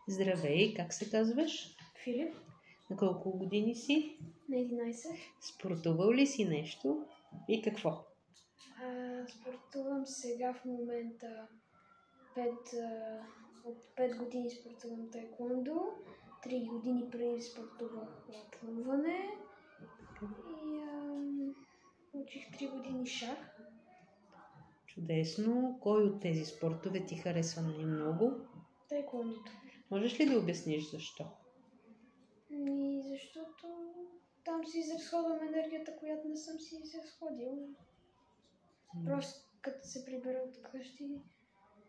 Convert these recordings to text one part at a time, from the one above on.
Здравей, как се казваш? Филип, На колко години си? на 11. Спортувал ли си нещо? И какво? Спортувам сега в момента 5, от 5 години спортувам таеквондо, 3 години преди спортувах плуване и учих 3 години шах. Чудесно. Кой от тези спортове ти харесва най-много? Таеквондото. Можеш ли да обясниш защо? Защото там си изразходвам енергията, която не съм си изразходил. Просто като се прибера от къщи,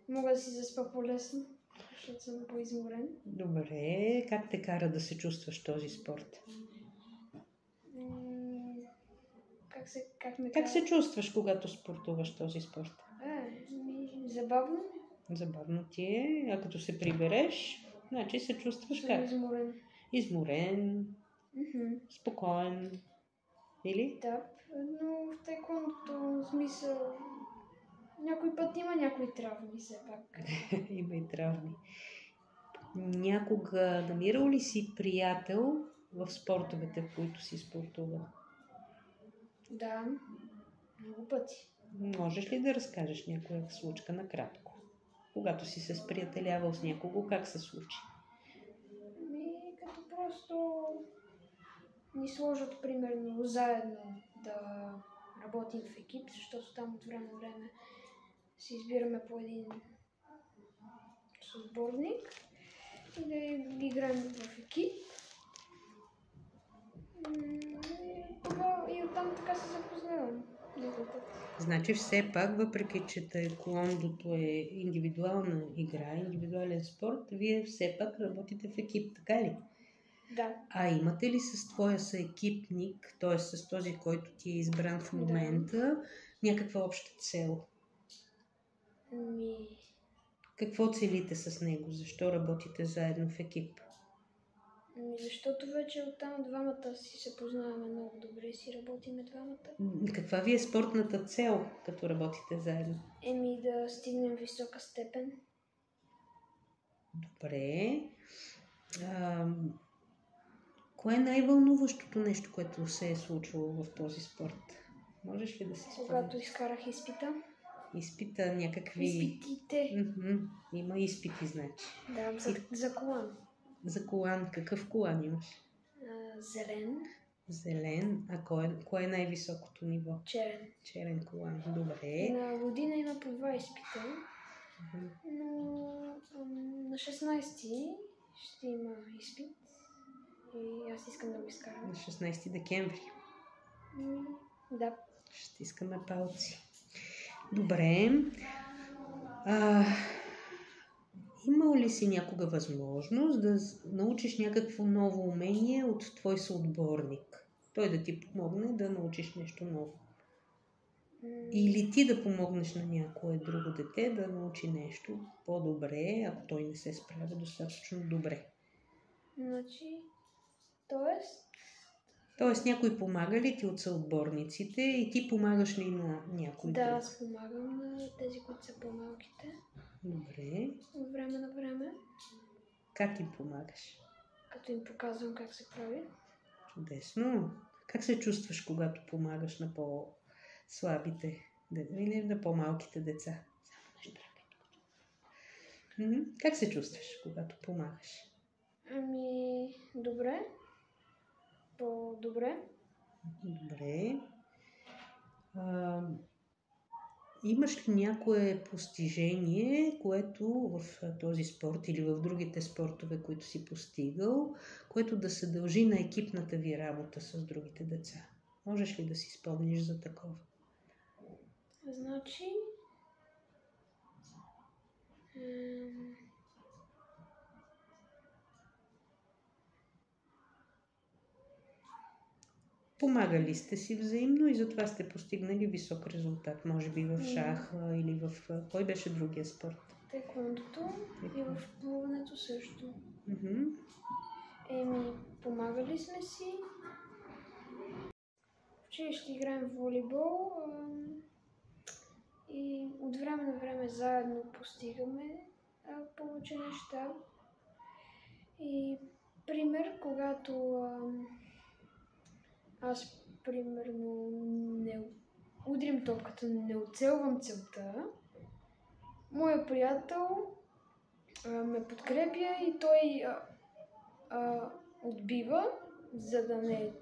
мога да си заспа по-лесно, защото съм по-изморен. Добре. Как те кара да се чувстваш този спорт? Как се чувстваш, когато спортуваш този спорт? Забавно. Забавно ти е, а като се прибереш, значи се чувстваш как? Изморен. Изморен, спокоен. Или? Да, но в таеквондото смисъл някой път има някои травми все пак. Има и травми. Някога намирал ли си приятел в спортовете, в които си спортувал? Да, много пъти. Можеш ли да разкажеш някоя случка накратко? Когато си се сприятелявал с някого, как се случи? Като просто ни сложат примерно заедно да работим в екип, защото там от време на време си избираме по един съотборник и да играем в екип. И оттам така се запознавам. Значи все пак, въпреки че таеквондото е индивидуална игра, индивидуален спорт, вие все пак работите в екип, така ли? Да. А имате ли с твоя съекипник, т.е. с този, който ти е избран в момента, някаква обща цел? Какво целите с него? Защо работите заедно в екип? Защото вече оттам двамата си се познаваме много добре, си работиме двамата. Каква ви е спортната цел, като работите заедно? Да стигнем висока степен. Добре. Кое е най-вълнуващото нещо, което се е случвало в този спорт? Можеш ли да си спомниш? Когато изкарах изпита. Изпита някакви... Изпитите. Има изпити, значи. Да, за колан. За колан. Какъв колан имаш? Зелен. Зелен. А кое е най-високото ниво? Черен. Черен колан. Добре. На година има по 2 изпита. Но на 16 ще има изпит. И аз искам да го изкарам. На 16 декември. Да. Ще искаме палци. Добре. Имал ли си някога възможност да научиш някакво ново умение от твой съотборник? Той да ти помогне да научиш нещо ново. Или ти да помогнеш на някое друго дете да научи нещо по-добре, ако той не се справя достатъчно добре. Значи, Тоест някой помага ли ти от съотборниците и ти помагаш ли на някой друг? Да, аз помагам на тези, които са по-малките. Добре. От време на време. Как им помагаш? Като им показвам как се прави. Чудесно. Как се чувстваш, когато помагаш на по-слабите или на по-малките деца? Как се чувстваш, когато помагаш? Добре. По-добре. Добре. Имаш ли някое постижение, което в този спорт или в другите спортове, които си постигал, което да се дължи на екипната ви работа с другите деца? Можеш ли да си спомниш за такова? Значи... Помагали сте си взаимно и затова сте постигнали висок резултат. Може би в шах или в... Кой беше другия спорт? Таеквондото и в плуването също. Помагали сме си. В училище играем в волейбол и от време на време заедно постигаме повече неща. И пример, когато аз примерно не удрям топката, не оцелвам целта, моя приятел ме подкрепя и той отбива, за да не е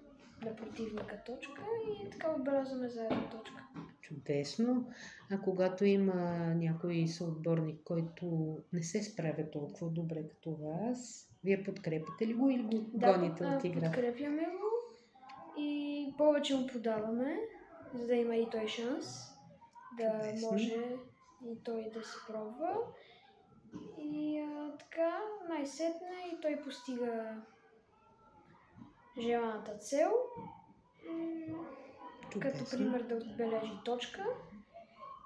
на противника точка и така отбелязваме заедно точка. Чудесно. А когато има някой съотборник, който не се справя толкова добре като вас, вие подкрепите ли го или го гоните от игра? Подкрепяме го и повече му подаваме, за да има и той шанс да Чудесно. може и той да се пробва. И така, най-сетне и той постига желаната цел, като пример да отбележи точка.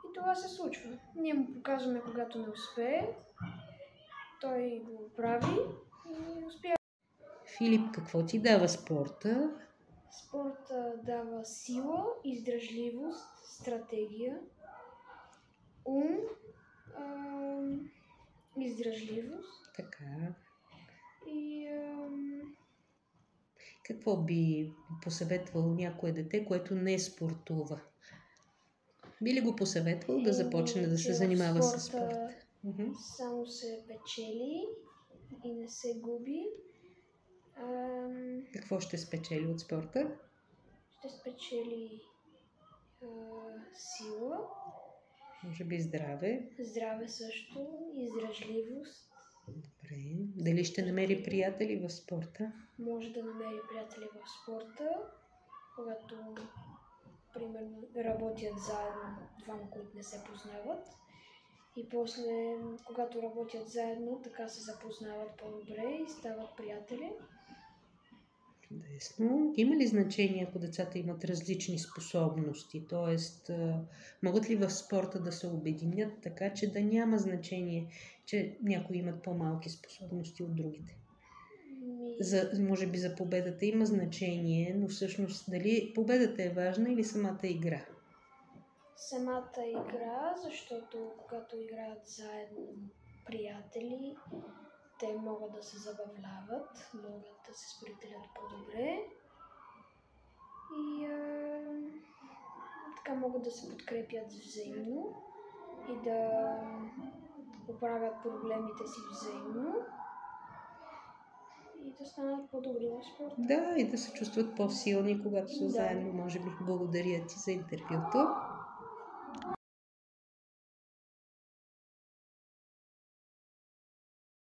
И това се случва. Ние му показваме, когато не успее, той го прави и успява. Филип, какво ти дава спорта? Спорта дава сила, издръжливост, стратегия, ум, издръжливост. Така. И Какво би посъветвал някое дете, което не спортува? Би ли го посъветвал да започне да се занимава с спорт? Само се печели и не се губи. Какво ще спечели от спорта? Ще спечели сила. Може би здраве. Здраве също, издръжливост. Добре. Дали ще намери приятели в спорта? Може да намери приятели в спорта, когато примерно работят заедно двама, които не се познават. И после, когато работят заедно, така се запознават по-добре и стават приятели. Чудесно. Има ли значение, ако децата имат различни способности? Тоест, могат ли в спорта да се обединят така, че да няма значение, че някои имат по-малки способности от другите? Може би за победата има значение, но всъщност дали победата е важна или самата игра? Самата игра, защото когато играят заедно приятели, те могат да се забавляват, могат да се сприятелят по-добре и така могат да се подкрепят взаимно и да оправят проблемите си взаимно и да станат по-добри в спорта. Да, и да се чувстват по-силни, когато са заедно, може би. Благодаря ти за интервюто.